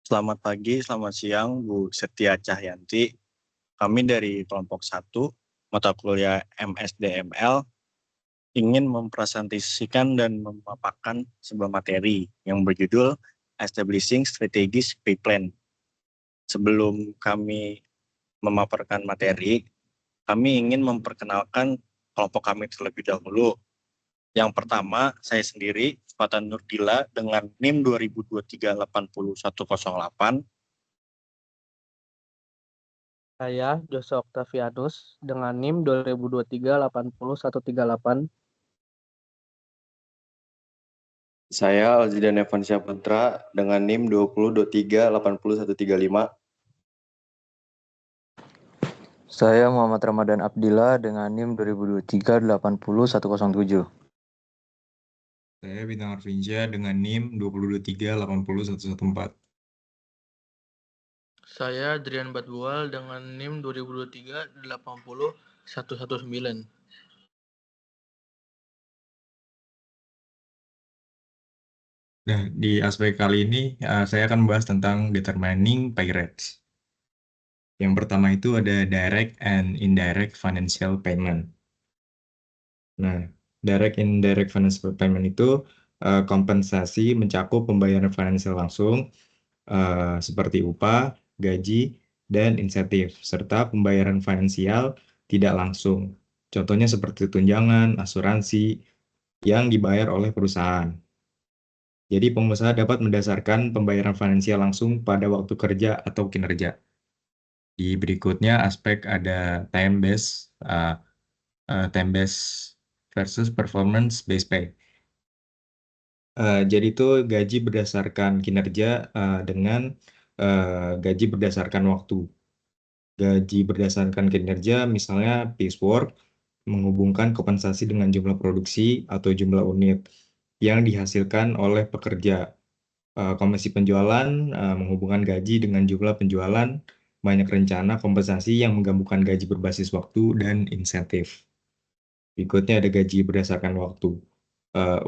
Selamat pagi, selamat siang, Bu Setia Cahyanti. Kami dari kelompok 1, mata kuliah MSDML, ingin mempresentasikan dan memaparkan sebuah materi yang berjudul Establishing Strategic Pay Plan. Sebelum kami memaparkan materi, kami ingin memperkenalkan kelompok kami terlebih dahulu. Yang pertama, saya sendiri, Fatan Nurdila, dengan NIM 2023-80108. Saya Joshua Octavianus dengan NIM 2023-80138. Saya Alzidan Evansyah Putra dengan NIM 2023-80135. Saya Muhammad Ramadan Abdillah dengan NIM 2023-80107. Saya Bintang Arfinsyah dengan NIM 2023-80114. Saya Adrian Batbual dengan NIM 2023-80119. Nah, di aspek kali ini saya akan membahas tentang determining pay rates. Yang pertama itu ada direct and indirect financial payment. Nah, direct and indirect financial payment itu kompensasi mencakup pembayaran finansial langsung seperti upah, gaji, dan insentif, serta pembayaran finansial tidak langsung. Contohnya seperti tunjangan, asuransi yang dibayar oleh perusahaan. Jadi pengusaha dapat mendasarkan pembayaran finansial langsung pada waktu kerja atau kinerja. Di berikutnya aspek ada time based versus performance based pay. Jadi itu gaji berdasarkan kinerja dengan gaji berdasarkan waktu. Gaji berdasarkan kinerja misalnya piecework menghubungkan kompensasi dengan jumlah produksi atau jumlah unit yang dihasilkan oleh pekerja. Komisi penjualan menghubungkan gaji dengan jumlah penjualan, banyak rencana kompensasi yang menggabungkan gaji berbasis waktu dan insentif. Berikutnya ada gaji berdasarkan waktu.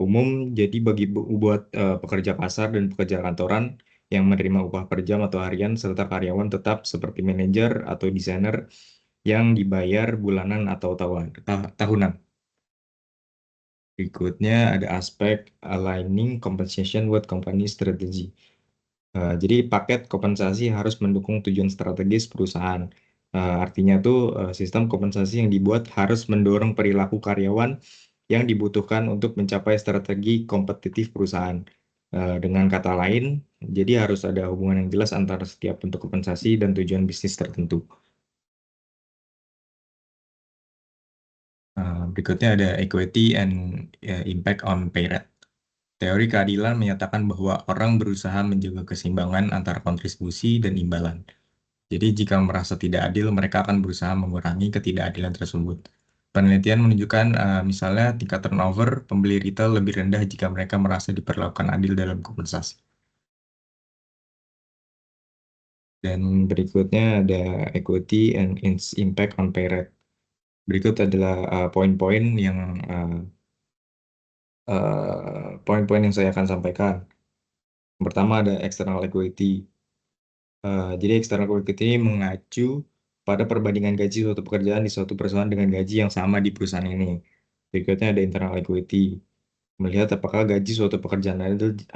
Umum jadi buat pekerja kasar dan pekerja kantoran yang menerima upah per jam atau harian serta karyawan tetap seperti manajer atau desainer yang dibayar bulanan atau tahunan. Berikutnya ada aspek aligning compensation with company strategy. Jadi paket kompensasi harus mendukung tujuan strategis perusahaan. Artinya tuh sistem kompensasi yang dibuat harus mendorong perilaku karyawan yang dibutuhkan untuk mencapai strategi kompetitif perusahaan. Dengan kata lain, jadi harus ada hubungan yang jelas antara setiap bentuk kompensasi dan tujuan bisnis tertentu. Berikutnya ada equity and impact on pay rate. Teori keadilan menyatakan bahwa orang berusaha menjaga keseimbangan antara kontribusi dan imbalan. Jadi jika merasa tidak adil, mereka akan berusaha mengurangi ketidakadilan tersebut. Penelitian menunjukkan misalnya tingkat turnover pembeli retail lebih rendah jika mereka merasa diperlakukan adil dalam kompensasi. Dan berikutnya ada equity and its impact on pay rate. Berikut adalah poin-poin yang saya akan sampaikan. Yang pertama ada external equity. Jadi external equity ini mengacu pada perbandingan gaji suatu pekerjaan di suatu perusahaan dengan gaji yang sama di perusahaan ini. Berikutnya ada internal equity. Melihat apakah gaji suatu pekerjaan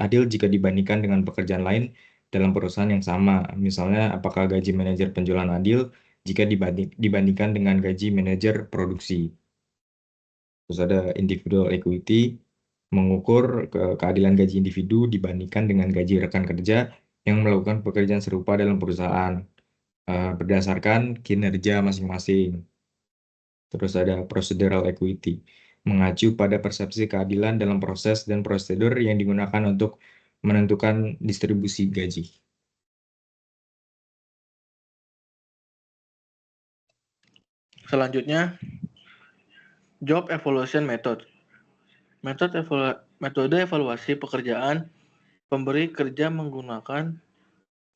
adil jika dibandingkan dengan pekerjaan lain dalam perusahaan yang sama. Misalnya, apakah gaji manajer penjualan adil jika dibandingkan dengan gaji manajer produksi. Terus ada individual equity, mengukur keadilan gaji individu dibandingkan dengan gaji rekan kerja yang melakukan pekerjaan serupa dalam perusahaan berdasarkan kinerja masing-masing. Terus ada procedural equity, mengacu pada persepsi keadilan dalam proses dan prosedur yang digunakan untuk menentukan distribusi gaji. Selanjutnya, job evaluation method. Metode evaluasi pekerjaan pemberi kerja menggunakan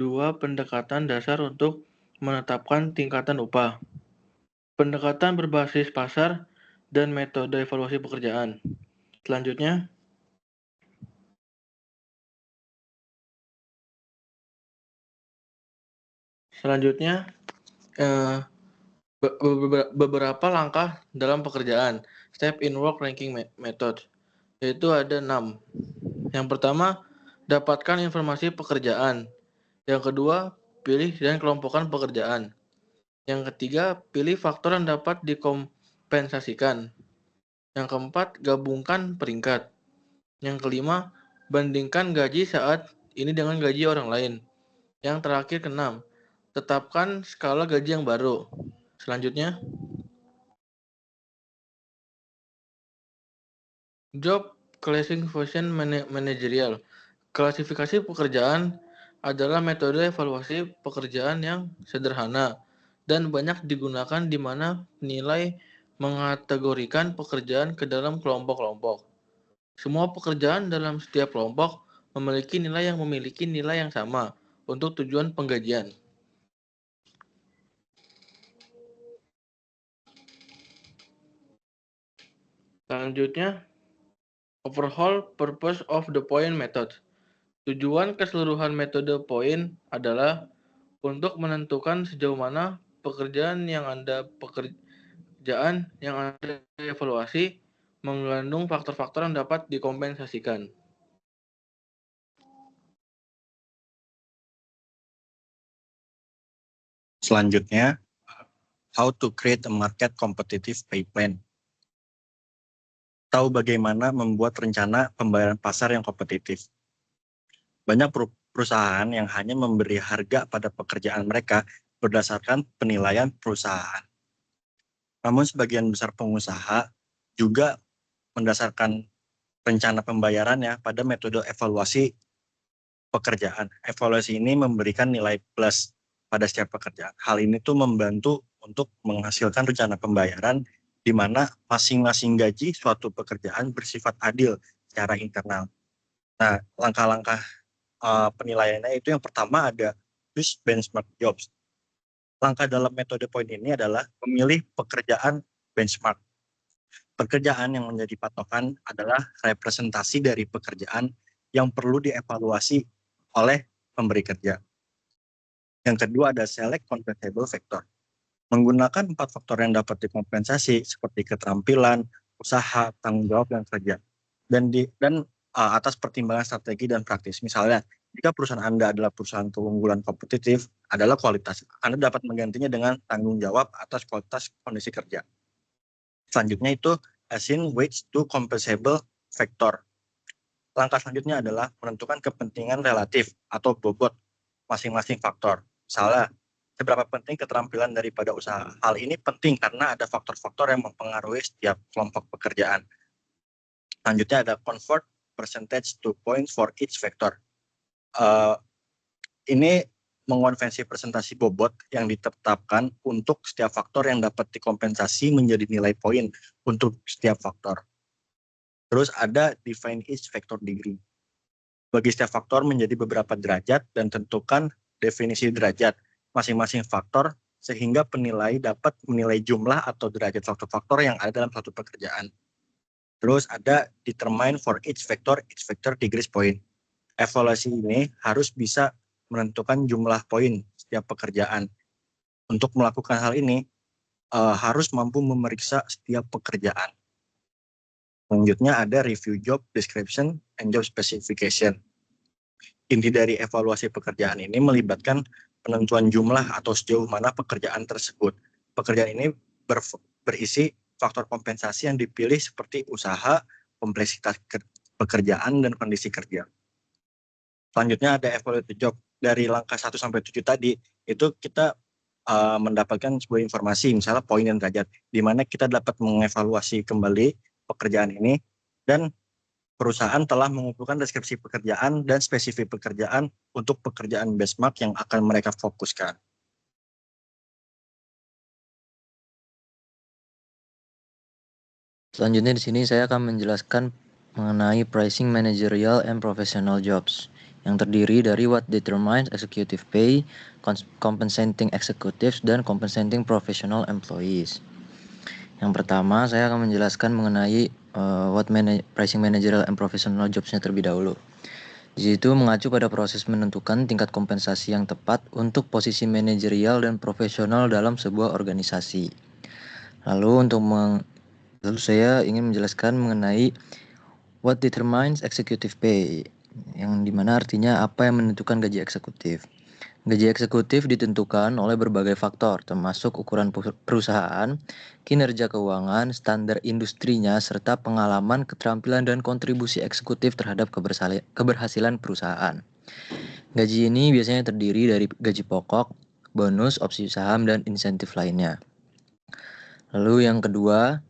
dua pendekatan dasar untuk menetapkan tingkatan upah. Pendekatan berbasis pasar dan metode evaluasi pekerjaan. Selanjutnya, Selanjutnya, beberapa langkah dalam pekerjaan, step in work ranking method, yaitu ada 6. Yang pertama, dapatkan informasi pekerjaan. Yang kedua, pilih dan kelompokkan pekerjaan. Yang ketiga, pilih faktor yang dapat dikompensasikan. Yang keempat, gabungkan peringkat. Yang kelima, bandingkan gaji saat ini dengan gaji orang lain. Yang terakhir, keenam, tetapkan skala gaji yang baru. Selanjutnya, job classification managerial. Klasifikasi pekerjaan adalah metode evaluasi pekerjaan yang sederhana dan banyak digunakan di mana penilai mengategorikan pekerjaan ke dalam kelompok-kelompok. Semua pekerjaan dalam setiap kelompok memiliki nilai yang sama untuk tujuan penggajian. Selanjutnya, overall purpose of the point method. Tujuan keseluruhan metode point adalah untuk menentukan sejauh mana pekerjaan yang Anda evaluasi mengandung faktor-faktor yang dapat dikompensasikan. Selanjutnya, how to create a market competitive pay plan. Tahu bagaimana membuat rencana pembayaran pasar yang kompetitif. Banyak perusahaan yang hanya memberi harga pada pekerjaan mereka berdasarkan penilaian perusahaan. Namun sebagian besar pengusaha juga mendasarkan rencana pembayarannya pada metode evaluasi pekerjaan. Evaluasi ini memberikan nilai plus pada setiap pekerjaan. Hal ini tuh membantu untuk menghasilkan rencana pembayaran di mana masing-masing gaji suatu pekerjaan bersifat adil secara internal. Nah, langkah-langkah penilaiannya itu yang pertama ada use benchmark jobs. Langkah dalam metode point ini adalah memilih pekerjaan benchmark. Pekerjaan yang menjadi patokan adalah representasi dari pekerjaan yang perlu dievaluasi oleh pemberi kerja. Yang kedua ada select compensable factor. Menggunakan 4 faktor yang dapat dikompensasi seperti keterampilan, usaha, tanggung jawab, dan kerja. Dan atas pertimbangan strategi dan praktis. Misalnya, jika perusahaan Anda adalah perusahaan keunggulan kompetitif, adalah kualitas. Anda dapat menggantinya dengan tanggung jawab atas kualitas kondisi kerja. Selanjutnya itu assign weights to compensable factor. Langkah selanjutnya adalah menentukan kepentingan relatif atau bobot masing-masing faktor. Misalnya, seberapa penting keterampilan daripada usaha. Hal ini penting karena ada faktor-faktor yang mempengaruhi setiap kelompok pekerjaan. Selanjutnya ada convert percentage to points for each factor. Ini mengonvensi presentasi bobot yang ditetapkan untuk setiap faktor yang dapat dikompensasi menjadi nilai poin untuk setiap faktor. Terus ada define each factor degree. Bagi setiap faktor menjadi beberapa derajat dan tentukan definisi derajat masing-masing faktor sehingga penilai dapat menilai jumlah atau derajat faktor-faktor yang ada dalam suatu pekerjaan. Terus ada determine for each factor degrees point. Evaluasi ini harus bisa menentukan jumlah poin setiap pekerjaan. Untuk melakukan hal ini harus mampu memeriksa setiap pekerjaan. Selanjutnya ada review job description and job specification. Inti dari evaluasi pekerjaan ini melibatkan penentuan jumlah atau sejauh mana pekerjaan tersebut. Pekerjaan ini berisi faktor kompensasi yang dipilih seperti usaha, kompleksitas pekerjaan, dan kondisi kerja. Selanjutnya ada evaluate job. Dari langkah 1 sampai 7 tadi, itu kita mendapatkan sebuah informasi, misalnya poin dan derajat, di mana kita dapat mengevaluasi kembali pekerjaan ini, dan perusahaan telah mengumpulkan deskripsi pekerjaan dan spesifik pekerjaan untuk pekerjaan benchmark yang akan mereka fokuskan. Selanjutnya di sini saya akan menjelaskan mengenai pricing managerial and professional jobs yang terdiri dari what determines executive pay, compensating executives, dan compensating professional employees. Yang pertama, saya akan menjelaskan mengenai pricing managerial and professional jobs-nya terlebih dahulu. Di situ mengacu pada proses menentukan tingkat kompensasi yang tepat untuk posisi manajerial dan profesional dalam sebuah organisasi. Lalu saya ingin menjelaskan mengenai what determines executive pay, yang dimana artinya apa yang menentukan gaji eksekutif. Gaji eksekutif ditentukan oleh berbagai faktor, termasuk ukuran perusahaan, kinerja keuangan, standar industrinya, serta pengalaman, keterampilan, dan kontribusi eksekutif terhadap keberhasilan perusahaan. Gaji ini biasanya terdiri dari gaji pokok, bonus, opsi saham, dan insentif lainnya. Lalu yang kedua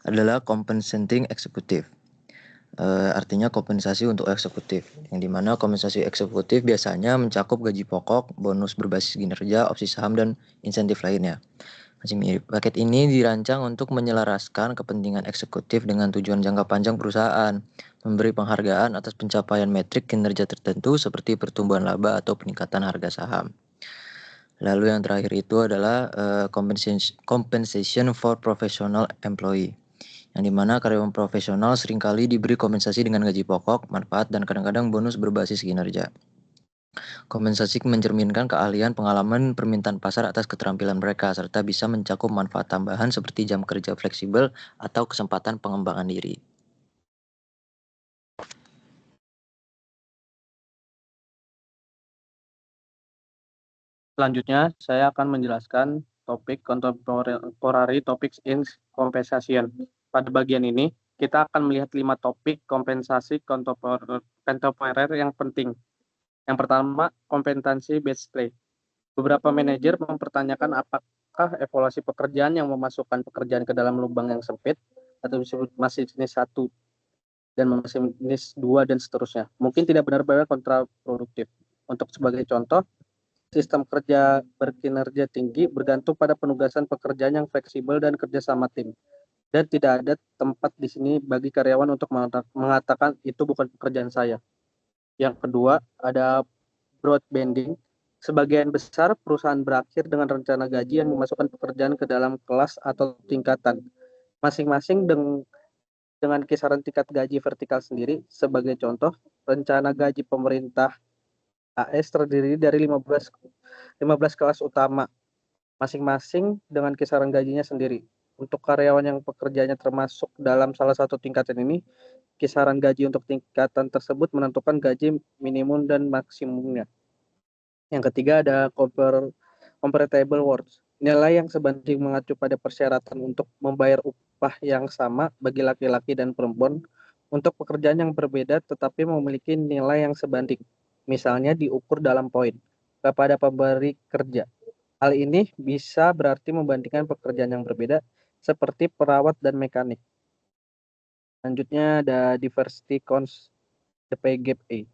adalah compensating executive. Artinya kompensasi untuk eksekutif, yang dimana kompensasi eksekutif biasanya mencakup gaji pokok, bonus berbasis kinerja, opsi saham, dan insentif lainnya. Masih mirip. Paket ini dirancang untuk menyelaraskan kepentingan eksekutif dengan tujuan jangka panjang perusahaan, memberi penghargaan atas pencapaian metrik kinerja tertentu seperti pertumbuhan laba atau peningkatan harga saham. Lalu yang terakhir itu adalah compensation for professional employee, yang dimana karyawan profesional seringkali diberi kompensasi dengan gaji pokok, manfaat, dan kadang-kadang bonus berbasis kinerja. Kompensasi mencerminkan keahlian, pengalaman, permintaan pasar atas keterampilan mereka, serta bisa mencakup manfaat tambahan seperti jam kerja fleksibel atau kesempatan pengembangan diri. Selanjutnya, saya akan menjelaskan topik contemporary topics in compensation. Pada bagian ini, kita akan melihat 5 topik kompensasi kontemporer yang penting. Yang pertama, kompensasi based pay. Beberapa manajer mempertanyakan apakah evaluasi pekerjaan yang memasukkan pekerjaan ke dalam lubang yang sempit atau disebut masih jenis 1 dan masih jenis 2 dan seterusnya mungkin tidak benar-benar kontraproduktif. Untuk sebagai contoh, sistem kerja berkinerja tinggi bergantung pada penugasan pekerjaan yang fleksibel dan kerjasama tim. Dan tidak ada tempat di sini bagi karyawan untuk mengatakan itu bukan pekerjaan saya. Yang kedua, ada broad banding. Sebagian besar perusahaan berakhir dengan rencana gaji yang memasukkan pekerjaan ke dalam kelas atau tingkatan, masing-masing dengan kisaran tingkat gaji vertikal sendiri. Sebagai contoh, rencana gaji pemerintah AS terdiri dari 15 kelas utama, masing-masing dengan kisaran gajinya sendiri. Untuk karyawan yang pekerjaannya termasuk dalam salah satu tingkatan ini, kisaran gaji untuk tingkatan tersebut menentukan gaji minimum dan maksimumnya. Yang ketiga ada comparable words. Nilai yang sebanding mengacu pada persyaratan untuk membayar upah yang sama bagi laki-laki dan perempuan untuk pekerjaan yang berbeda tetapi memiliki nilai yang sebanding. Misalnya diukur dalam poin kepada pemberi kerja. Hal ini bisa berarti membandingkan pekerjaan yang berbeda seperti perawat dan mekanik. Selanjutnya ada diversity cons the pay gap A.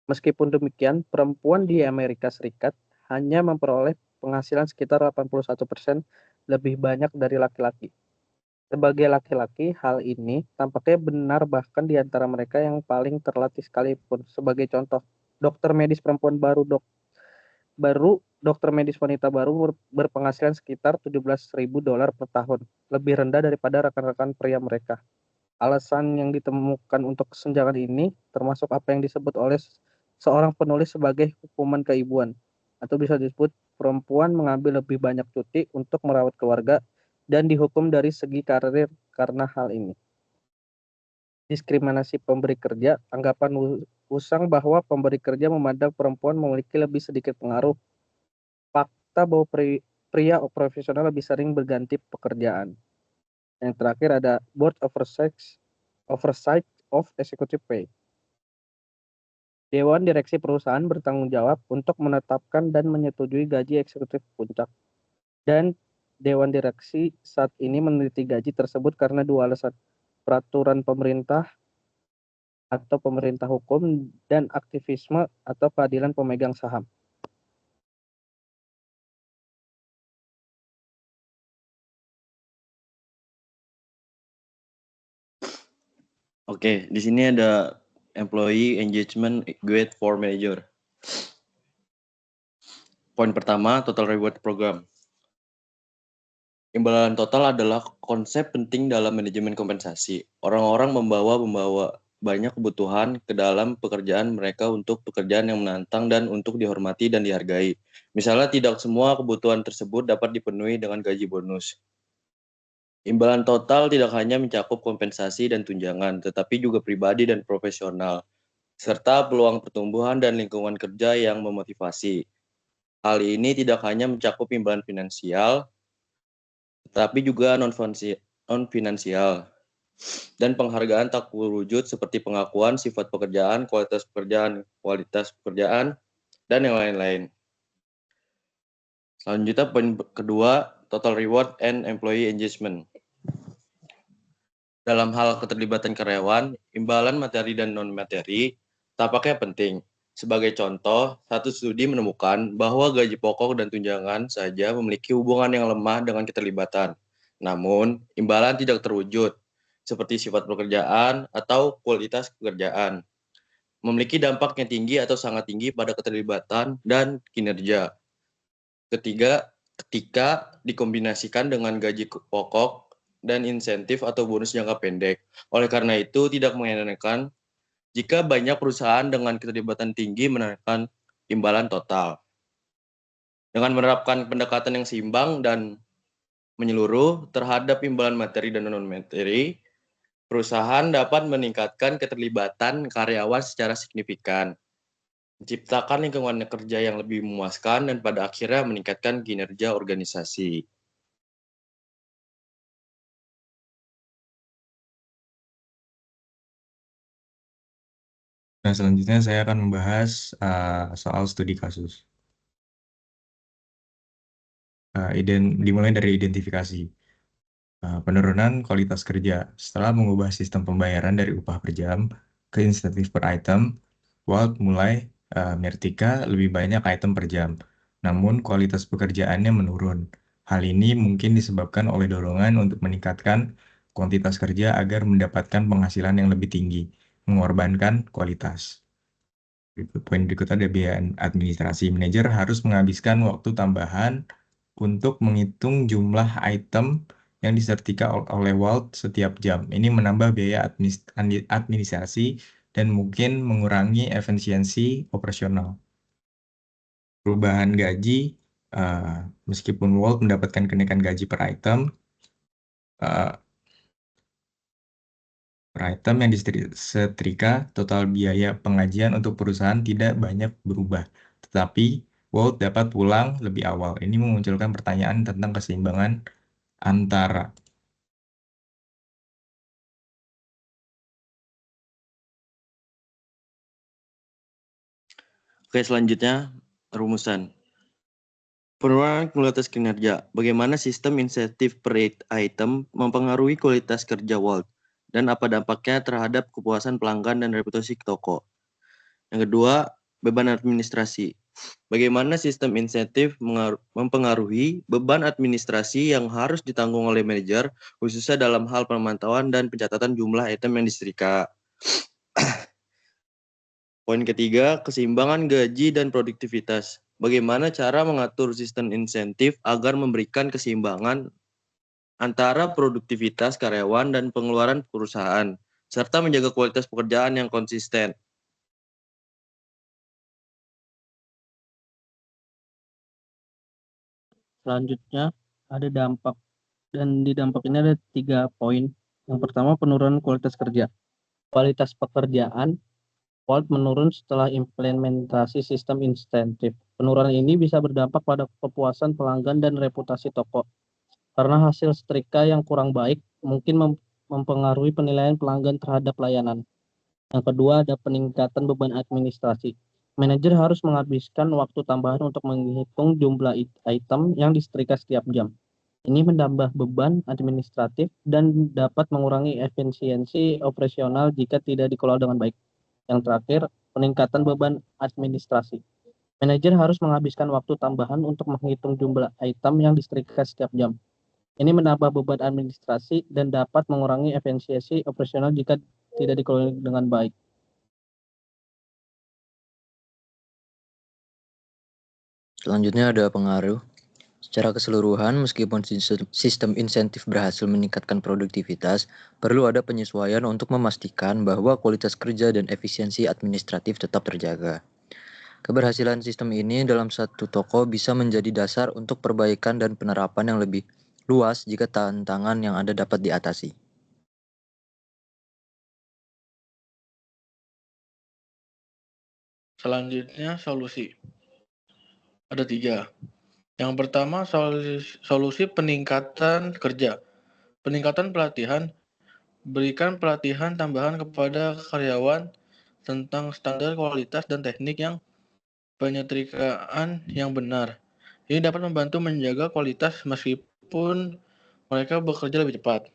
Meskipun demikian, perempuan di Amerika Serikat hanya memperoleh penghasilan sekitar 81% lebih banyak dari laki-laki. Sebagai laki-laki, hal ini tampaknya benar bahkan di antara mereka yang paling terlatih sekalipun. Sebagai contoh, dokter medis perempuan dokter medis wanita baru berpenghasilan sekitar $17.000 per tahun, lebih rendah daripada rekan-rekan pria mereka. Alasan yang ditemukan untuk kesenjangan ini termasuk apa yang disebut oleh seorang penulis sebagai hukuman keibuan, atau bisa disebut perempuan mengambil lebih banyak cuti untuk merawat keluarga dan dihukum dari segi karir karena hal ini. Diskriminasi pemberi kerja, anggapan usang bahwa pemberi kerja memandang perempuan memiliki lebih sedikit pengaruh. Fakta bahwa pria profesional lebih sering berganti pekerjaan. Yang terakhir ada Board Oversight of Executive Pay. Dewan Direksi Perusahaan bertanggung jawab untuk menetapkan dan menyetujui gaji eksekutif puncak. Dan Dewan Direksi saat ini meneliti gaji tersebut karena dua alasan: peraturan pemerintah atau pemerintah hukum dan aktivisme atau keadilan pemegang saham. Oke, di sini ada Employee Engagement Guide for Manager. Poin pertama, Total Reward Program. Imbalan total adalah konsep penting dalam manajemen kompensasi. Orang-orang membawa banyak kebutuhan ke dalam pekerjaan mereka untuk pekerjaan yang menantang dan untuk dihormati dan dihargai. Misalnya tidak semua kebutuhan tersebut dapat dipenuhi dengan gaji bonus. Imbalan total tidak hanya mencakup kompensasi dan tunjangan, tetapi juga pribadi dan profesional, serta peluang pertumbuhan dan lingkungan kerja yang memotivasi. Hal ini tidak hanya mencakup imbalan finansial, tetapi juga non-finansial dan penghargaan tak wujud seperti pengakuan sifat pekerjaan, kualitas pekerjaan, dan yang lain-lain. Selanjutnya poin kedua, total reward and employee engagement. Dalam hal keterlibatan karyawan, imbalan materi dan non-materi tampaknya penting. Sebagai contoh, satu studi menemukan bahwa gaji pokok dan tunjangan saja memiliki hubungan yang lemah dengan keterlibatan. Namun, imbalan tidak terwujud, seperti sifat pekerjaan atau kualitas pekerjaan. Memiliki dampak yang tinggi atau sangat tinggi pada keterlibatan dan kinerja. Ketiga, ketika dikombinasikan dengan gaji pokok dan insentif atau bonus jangka pendek. Oleh karena itu, tidak mengherankan jika banyak perusahaan dengan keterlibatan tinggi menaikkan imbalan total. Dengan menerapkan pendekatan yang seimbang dan menyeluruh terhadap imbalan materi dan non-materi, perusahaan dapat meningkatkan keterlibatan karyawan secara signifikan, menciptakan lingkungan kerja yang lebih memuaskan, dan pada akhirnya meningkatkan kinerja organisasi. Nah, selanjutnya saya akan membahas soal studi kasus. Dimulai dari identifikasi. Penurunan kualitas kerja. Setelah mengubah sistem pembayaran dari upah per jam ke insentif per item, Walt mulai mengertika lebih banyak item per jam. Namun kualitas pekerjaannya menurun. Hal ini mungkin disebabkan oleh dorongan untuk meningkatkan kuantitas kerja agar mendapatkan penghasilan yang lebih tinggi, mengorbankan kualitas. Poin berikutnya ada biaya administrasi. Manajer harus menghabiskan waktu tambahan untuk menghitung jumlah item yang disetrika oleh Walt setiap jam. Ini menambah biaya administrasi dan mungkin mengurangi efisiensi operasional. Perubahan gaji, meskipun Walt mendapatkan kenaikan gaji per item yang disetrika, total biaya pengajian untuk perusahaan tidak banyak berubah. Tetapi, Walt dapat pulang lebih awal. Ini memunculkan pertanyaan tentang keseimbangan antara Oke, selanjutnya rumusan. Penurunan kualitas kinerja. Bagaimana sistem insentif per item mempengaruhi kualitas kerja Walt? Dan apa dampaknya terhadap kepuasan pelanggan dan reputasi toko? Yang kedua, beban administrasi. Bagaimana sistem insentif mempengaruhi beban administrasi yang harus ditanggung oleh manajer, khususnya dalam hal pemantauan dan pencatatan jumlah item yang disetrika. Poin ketiga, keseimbangan gaji dan produktivitas. Bagaimana cara mengatur sistem insentif agar memberikan keseimbangan antara produktivitas karyawan dan pengeluaran perusahaan, serta menjaga kualitas pekerjaan yang konsisten. Selanjutnya ada dampak, dan di dampak ini ada 3 poin. Yang pertama, penurunan kualitas kerja. Kualitas pekerjaan Walt menurun setelah implementasi sistem insentif. Penurunan ini bisa berdampak pada kepuasan pelanggan dan reputasi toko. Karena hasil setrika yang kurang baik mungkin mempengaruhi penilaian pelanggan terhadap layanan. Yang kedua, ada peningkatan beban administrasi. Manajer harus menghabiskan waktu tambahan untuk menghitung jumlah item yang disetrika setiap jam. Ini menambah beban administratif dan dapat mengurangi efisiensi operasional jika tidak dikelola dengan baik. Yang terakhir, peningkatan beban administrasi. Manajer harus menghabiskan waktu tambahan untuk menghitung jumlah item yang disetrika setiap jam. Ini menambah beban administrasi dan dapat mengurangi efisiensi operasional jika tidak dikelola dengan baik. Selanjutnya ada pengaruh Secara keseluruhan, meskipun sistem insentif berhasil meningkatkan produktivitas, perlu ada penyesuaian untuk memastikan bahwa kualitas kerja dan efisiensi administratif tetap terjaga. Keberhasilan sistem ini dalam satu toko bisa menjadi dasar untuk perbaikan dan penerapan yang lebih luas jika tantangan yang ada dapat diatasi. Selanjutnya, solusi. Ada 3. Yang pertama, solusi peningkatan kerja. Peningkatan pelatihan. Berikan pelatihan tambahan kepada karyawan tentang standar kualitas dan teknik yang penyetrkaan yang benar. Ini dapat membantu menjaga kualitas meskipun mereka bekerja lebih cepat.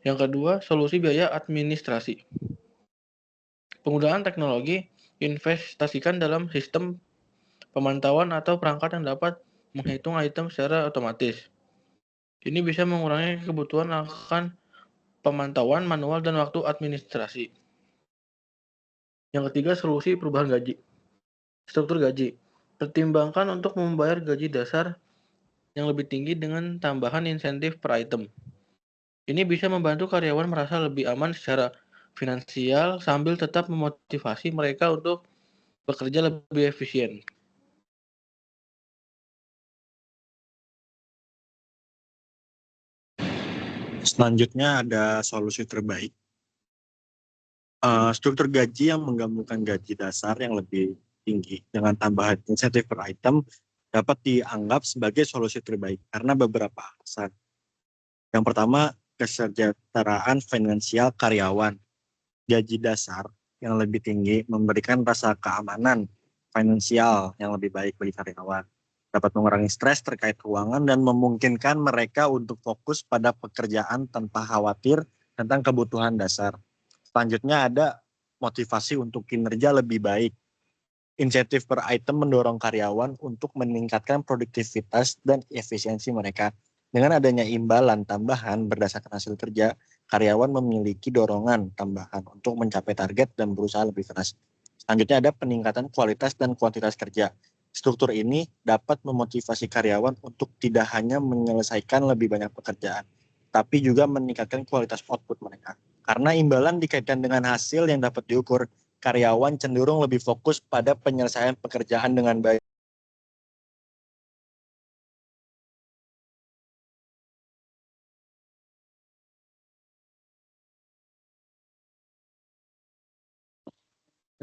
Yang kedua, solusi biaya administrasi. Penggunaan teknologi, investasikan dalam sistem pemantauan atau perangkat yang dapat menghitung item secara otomatis. Ini bisa mengurangi kebutuhan akan pemantauan manual dan waktu administrasi. Yang ketiga, solusi perubahan gaji. Struktur gaji. Pertimbangkan untuk membayar gaji dasar yang lebih tinggi dengan tambahan insentif per item. Ini bisa membantu karyawan merasa lebih aman secara finansial sambil tetap memotivasi mereka untuk bekerja lebih efisien. Selanjutnya ada solusi terbaik. Struktur gaji yang menggabungkan gaji dasar yang lebih tinggi dengan tambahan insentif per item dapat dianggap sebagai solusi terbaik karena beberapa alasan. Yang pertama, kesejahteraan finansial karyawan. Gaji dasar yang lebih tinggi memberikan rasa keamanan finansial yang lebih baik bagi karyawan. Dapat mengurangi stres terkait keuangan dan memungkinkan mereka untuk fokus pada pekerjaan tanpa khawatir tentang kebutuhan dasar. Selanjutnya ada motivasi untuk kinerja lebih baik. Insentif per item mendorong karyawan untuk meningkatkan produktivitas dan efisiensi mereka. Dengan adanya imbalan tambahan berdasarkan hasil kerja, karyawan memiliki dorongan tambahan untuk mencapai target dan berusaha lebih keras. Selanjutnya ada peningkatan kualitas dan kuantitas kerja. Struktur ini dapat memotivasi karyawan untuk tidak hanya menyelesaikan lebih banyak pekerjaan, tapi juga meningkatkan kualitas output mereka. Karena imbalan dikaitkan dengan hasil yang dapat diukur, karyawan cenderung lebih fokus pada penyelesaian pekerjaan dengan baik.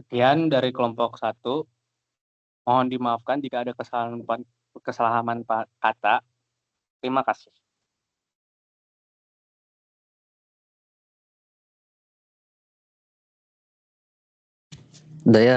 Sekian dari kelompok 1. Mohon dimaafkan jika ada kesalahan kata. Terima kasih. Dayan.